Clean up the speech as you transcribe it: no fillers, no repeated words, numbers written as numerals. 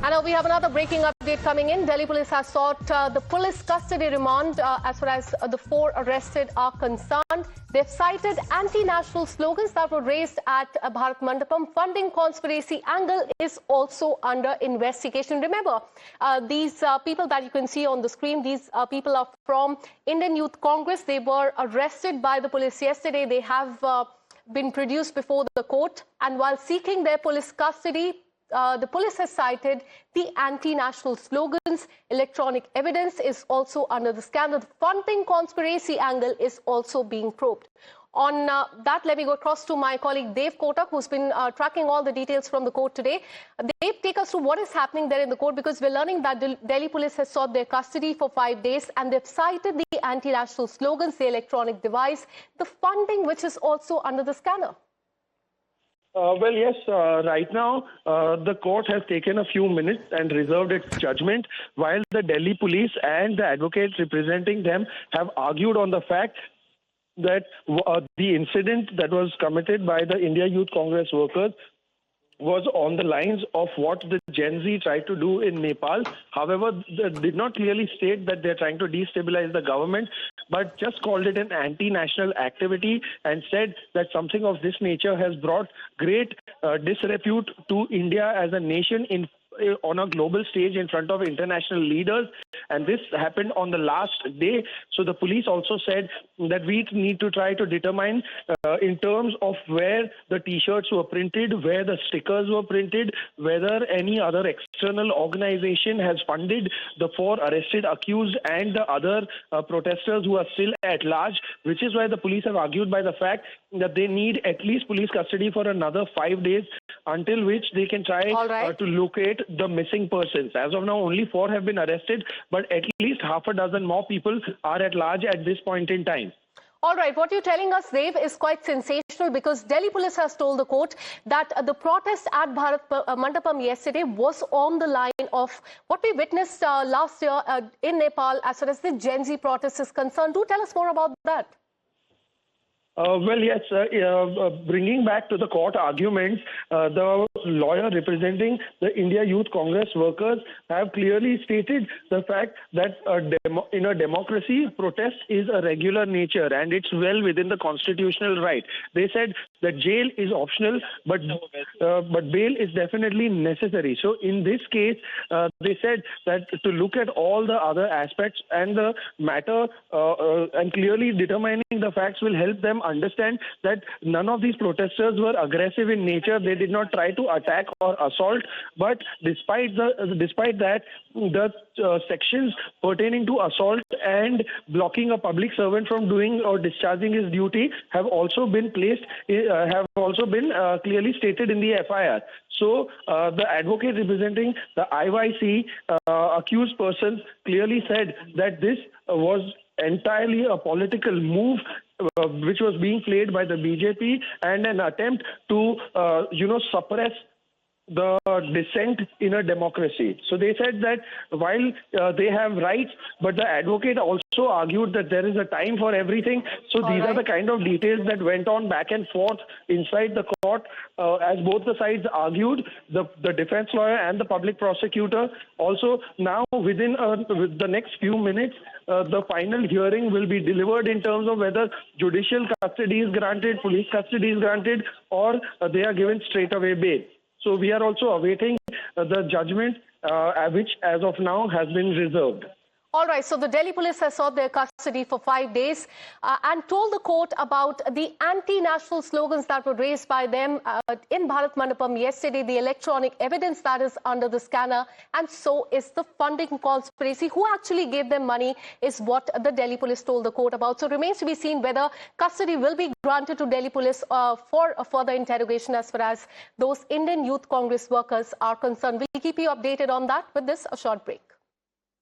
And now we have another breaking update coming in. Delhi police has sought the police custody remand as far as the four arrested are concerned. They've cited anti-national slogans that were raised at Bharat Mandapam. Funding conspiracy angle is also under investigation. Remember, these people that you can see on the screen, these people are from Indian Youth Congress. They were arrested by the police yesterday. They have been produced before the court, and while seeking their police custody, the police has cited the anti-national slogans. Electronic evidence is also under the scanner. The funding conspiracy angle is also being probed. On that, let me go across to my colleague Dev Kotak, who's been tracking all the details from the court today. Dev, take us through what is happening there in the court, because we're learning that Delhi police has sought their custody for 5 days, and they've cited the anti-national slogans, the electronic device, the funding, which is also under the scanner. Well, yes, right now the court has taken a few minutes and reserved its judgment, while the Delhi police and the advocates representing them have argued on the fact that the incident that was committed by the India Youth Congress workers was on the lines of what the Gen Z tried to do in Nepal. However, they did not clearly state that they're trying to destabilize the government, but just called it an anti-national activity and said that something of this nature has brought great disrepute to India as a nation on a global stage in front of international leaders, and this happened on the last day. So the police also said that we need to try to determine in terms of where the t-shirts were printed, where the stickers were printed, whether any other external organization has funded the four arrested accused and the other protesters who are still at large, which is why the police have argued by the fact that they need at least police custody for another 5 days, until which they can try to locate the missing persons. As of now, only 4 have been arrested, but at least half a dozen more people are at large at this point in time. All right, what you're telling us, Dev, is quite sensational, because Delhi police has told the court that the protest at Bharat Mandapam yesterday was on the line of what we witnessed last year in Nepal as far as the Gen Z protest is concerned. Do tell us more about that. Well, yes, bringing back to the court arguments, the lawyer representing the India Youth Congress workers have clearly stated the fact that in a democracy, protest is a regular nature and it's well within the constitutional right. They said that jail is optional, but bail is definitely necessary. So in this case, they said that to look at all the other aspects and the matter and clearly determining the facts will help them understand that none of these protesters were aggressive in nature. They did not try to attack or assault, but despite that, the sections pertaining to assault and blocking a public servant from doing or discharging his duty have also been clearly stated in the FIR. So the advocate representing the IYC accused persons clearly said that this was entirely a political move which was being played by the BJP and an attempt to, suppress the dissent in a democracy. So they said that while they have rights, but the advocate also argued that there is a time for everything. So these are the kind of details that went on back and forth inside the court as both the sides argued, the defense lawyer and the public prosecutor. Also, now within the next few minutes, the final hearing will be delivered in terms of whether judicial custody is granted, police custody is granted, or they are given straight away bail. So we are also awaiting the judgment, which as of now has been reserved. All right, so the Delhi police has sought their custody for 5 days and told the court about the anti-national slogans that were raised by them in Bharat Mandapam yesterday, the electronic evidence that is under the scanner, and so is the funding conspiracy. Who actually gave them money is what the Delhi police told the court about. So it remains to be seen whether custody will be granted to Delhi police for a further interrogation as far as those Indian Youth Congress workers are concerned. We'll keep you updated on that. With this, a short break.